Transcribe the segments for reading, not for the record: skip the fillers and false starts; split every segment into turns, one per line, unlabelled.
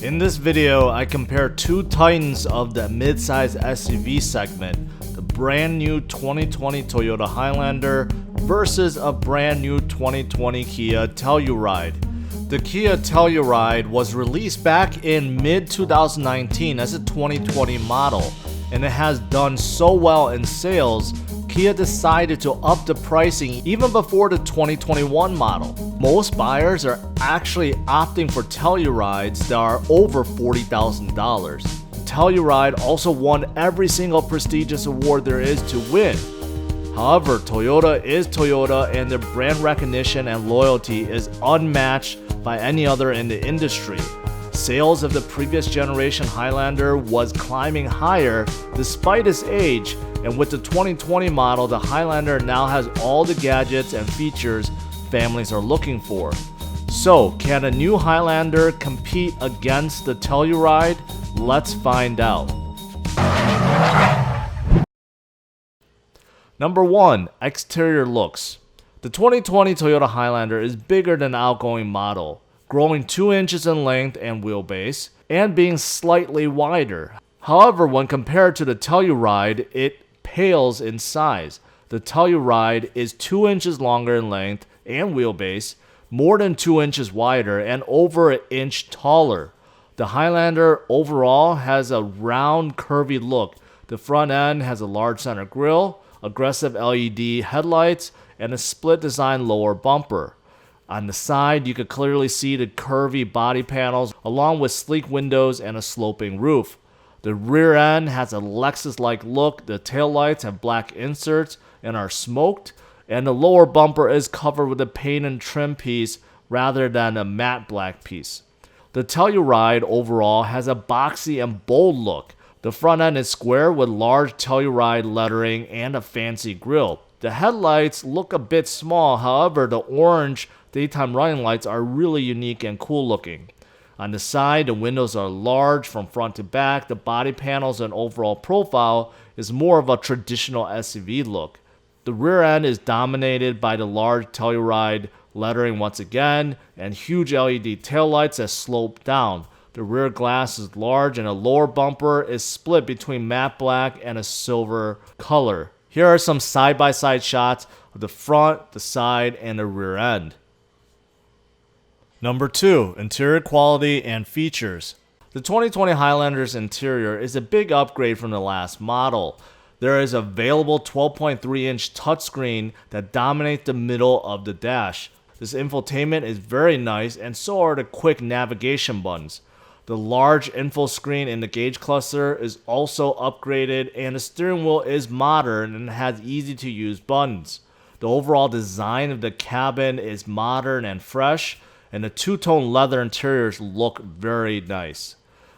In this video, I compare two titans of the midsize SUV segment, the brand new 2020 Toyota Highlander versus a brand new 2020 Kia Telluride. The Kia Telluride was released back in mid-2019 as a 2020 model, and it has done so well in sales, Kia decided to up the pricing even before the 2021 model. Most buyers are actually opting for Tellurides that are over $40,000. Telluride also won every single prestigious award there is to win. However, Toyota is Toyota, and their brand recognition and loyalty is unmatched by any other in the industry. Sales of the previous generation Highlander was climbing higher despite its age, and with the 2020 model, the Highlander now has all the gadgets and features families are looking for. So, can a new Highlander compete against the Telluride? Let's find out. Number 1. Exterior looks. The 2020 Toyota Highlander is bigger than the outgoing model, growing 2 inches in length and wheelbase, and being slightly wider. However, when compared to the Telluride, it pales in size. The Telluride is 2 inches longer in length and wheelbase, more than 2 inches wider, and over an inch taller. The Highlander overall has a round, curvy look. The front end has a large center grille, aggressive LED headlights, and a split design lower bumper. On the side, you can clearly see the curvy body panels along with sleek windows and a sloping roof. The rear end has a Lexus-like look. The taillights have black inserts and are smoked, and the lower bumper is covered with a paint and trim piece rather than a matte black piece. The Telluride overall has a boxy and bold look. The front end is square with large Telluride lettering and a fancy grille. The headlights look a bit small, however, the orange daytime running lights are really unique and cool looking. On the side, the windows are large from front to back. The body panels and overall profile is more of a traditional SUV look. The rear end is dominated by the large Telluride lettering once again, and huge LED taillights that slope down. The rear glass is large, and the lower bumper is split between matte black and a silver color. Here are some side-by-side shots of the front, the side, and the rear end. Number 2. Interior quality and features. The 2020 Highlander's interior is a big upgrade from the last model. There is a available 12.3-inch touchscreen that dominates the middle of the dash. This infotainment is very nice, and so are the quick navigation buttons. The large info screen in the gauge cluster is also upgraded, and the steering wheel is modern and has easy-to-use buttons. The overall design of the cabin is modern and fresh, and the two-tone leather interiors look very nice.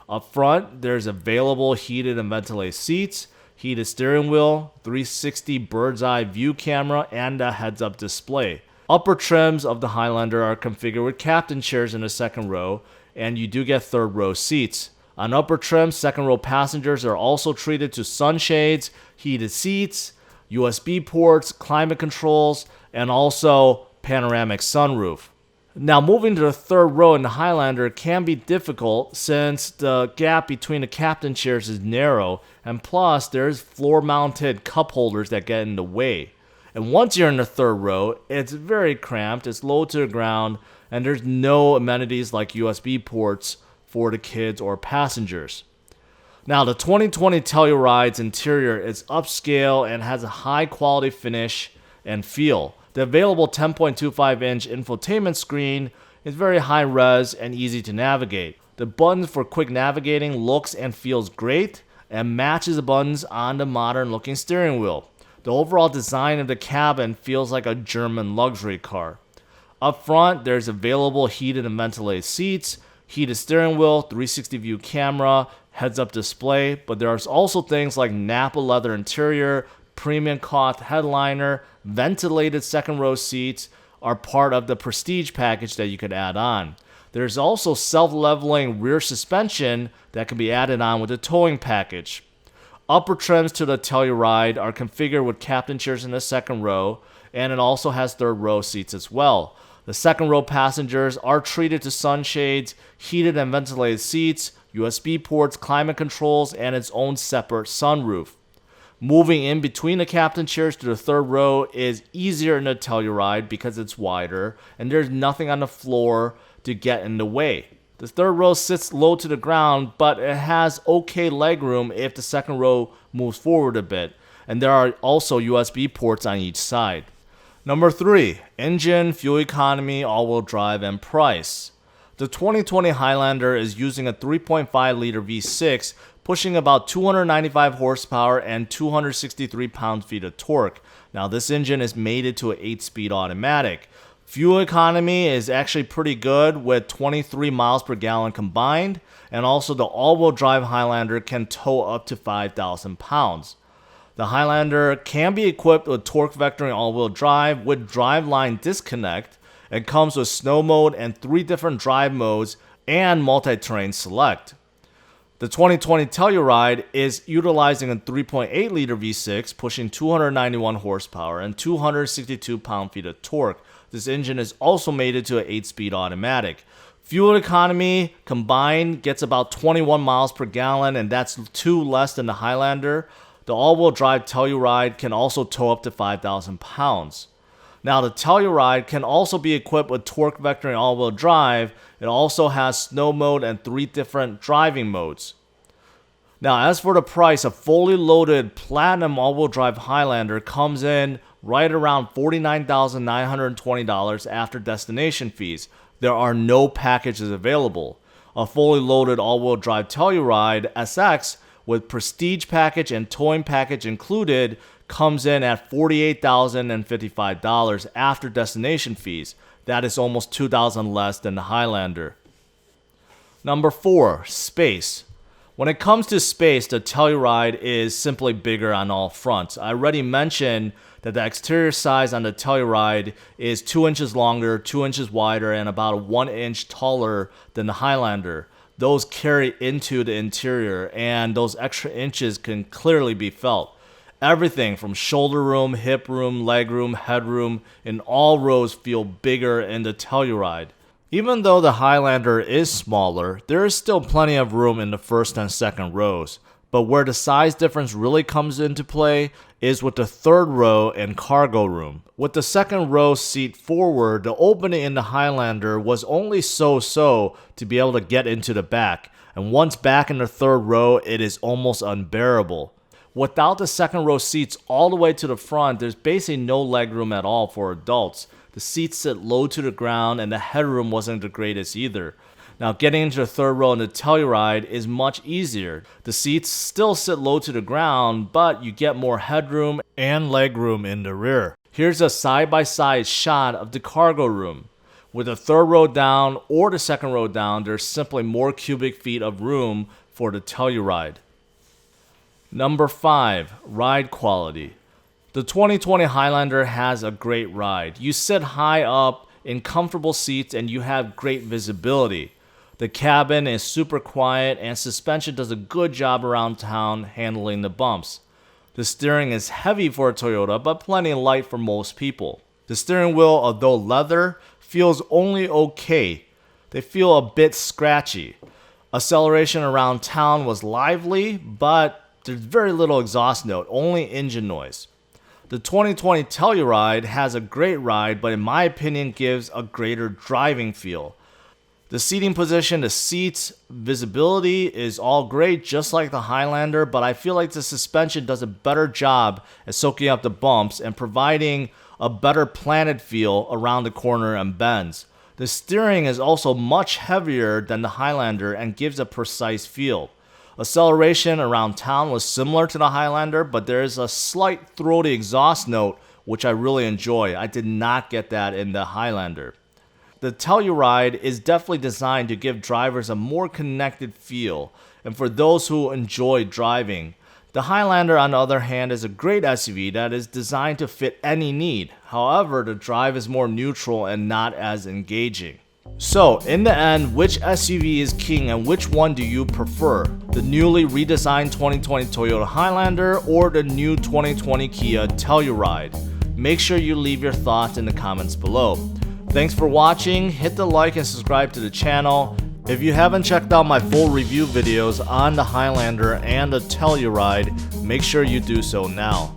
Up front, there's available heated and ventilated seats, heated steering wheel, 360 bird's eye view camera, and a heads-up display. Upper trims of the Highlander are configured with captain chairs in the second row, and you do get third row seats. On upper trim, second row passengers are also treated to sunshades, heated seats, USB ports, climate controls, and also panoramic sunroof. Now, moving to the third row in the Highlander can be difficult since the gap between the captain chairs is narrow, and plus there's floor-mounted cup holders that get in the way. And once you're in the third row, it's very cramped, it's low to the ground, and there's no amenities like USB ports for the kids or passengers. Now, the 2020 Telluride's interior is upscale and has a high-quality finish and feel. The available 10.25-inch infotainment screen is very high-res and easy to navigate. The buttons for quick navigating looks and feels great and matches the buttons on the modern-looking steering wheel. The overall design of the cabin feels like a German luxury car. Up front, there's available heated and ventilated seats, heated steering wheel, 360 view camera, heads-up display, but there's also things like Napa leather interior, premium cloth headliner, ventilated second row seats are part of the prestige package that you could add on. There's also self-leveling rear suspension that can be added on with the towing package. Upper trims to the Telluride are configured with captain chairs in the second row, and it also has third row seats as well. The second row passengers are treated to sunshades, heated and ventilated seats, USB ports, climate controls, and its own separate sunroof. Moving in between the captain chairs to the third row is easier in the Telluride because it's wider and there's nothing on the floor to get in the way. The third row sits low to the ground, but it has okay legroom if the second row moves forward a bit, and there are also USB ports on each side. Number 3, engine, fuel economy, all-wheel drive, and price. The 2020 Highlander is using a 3.5-liter V6, pushing about 295 horsepower and 263 pound-feet of torque. Now, this engine is mated to an 8-speed automatic. Fuel economy is actually pretty good with 23 miles per gallon combined, and also the all-wheel drive Highlander can tow up to 5,000 pounds. The Highlander can be equipped with torque vectoring all-wheel drive with driveline disconnect. It comes with snow mode and 3 different drive modes and multi-terrain select. The 2020 Telluride is utilizing a 3.8-liter V6, pushing 291 horsepower and 262 pound-feet of torque. This engine is also mated to an 8-speed automatic. Fuel economy combined gets about 21 miles per gallon, and that's 2 less than the Highlander. The all-wheel drive Telluride can also tow up to 5,000 pounds. Now, the Telluride can also be equipped with torque vectoring all-wheel drive. It also has snow mode and 3 different driving modes. Now, as for the price, a fully loaded platinum all-wheel drive Highlander comes in right around $49,920 after destination fees. There are no packages available. A fully loaded all-wheel drive Telluride SX with prestige package and towing package included comes in at $48,055 after destination fees. That is almost $2,000 less than the Highlander. Number 4, space. When it comes to space, the Telluride is simply bigger on all fronts. I already mentioned that the exterior size on the Telluride is 2 inches longer, 2 inches wider, and about 1 inch taller than the Highlander. Those carry into the interior, and those extra inches can clearly be felt. Everything from shoulder room, hip room, leg room, headroom, in all rows feel bigger in the Telluride. Even though the Highlander is smaller, there is still plenty of room in the first and second rows. But where the size difference really comes into play is with the third row and cargo room. With the second row seat forward, the opening in the Highlander was only so-so to be able to get into the back. And once back in the third row, it is almost unbearable. Without the second row seats all the way to the front, there's basically no legroom at all for adults. The seats sit low to the ground and the headroom wasn't the greatest either. Now, getting into the third row in the Telluride is much easier. The seats still sit low to the ground, but you get more headroom and legroom in the rear. Here's a side-by-side shot of the cargo room. With the third row down or the second row down, there's simply more cubic feet of room for the Telluride. Number 5, ride quality. The 2020 Highlander has a great ride. You sit high up in comfortable seats and you have great visibility. The cabin is super quiet and suspension does a good job around town handling the bumps. The steering is heavy for a Toyota, but plenty light for most people. The steering wheel, although leather, feels only okay. They feel a bit scratchy. Acceleration around town was lively, but there's very little exhaust note, only engine noise. The 2020 Telluride has a great ride, but in my opinion gives a greater driving feel. The seating position, the seats, visibility is all great, just like the Highlander, but I feel like the suspension does a better job at soaking up the bumps and providing a better planted feel around the corner and bends. The steering is also much heavier than the Highlander and gives a precise feel. Acceleration around town was similar to the Highlander, but there is a slight throaty exhaust note, which I really enjoy. I did not get that in the Highlander. The Telluride is definitely designed to give drivers a more connected feel, and for those who enjoy driving. The Highlander, on the other hand, is a great SUV that is designed to fit any need. However, the drive is more neutral and not as engaging. So, in the end, which SUV is king and which one do you prefer? The newly redesigned 2020 Toyota Highlander or the new 2020 Kia Telluride? Make sure you leave your thoughts in the comments below. Thanks for watching. Hit the like and subscribe to the channel. If you haven't checked out my full review videos on the Highlander and the Telluride, make sure you do so now.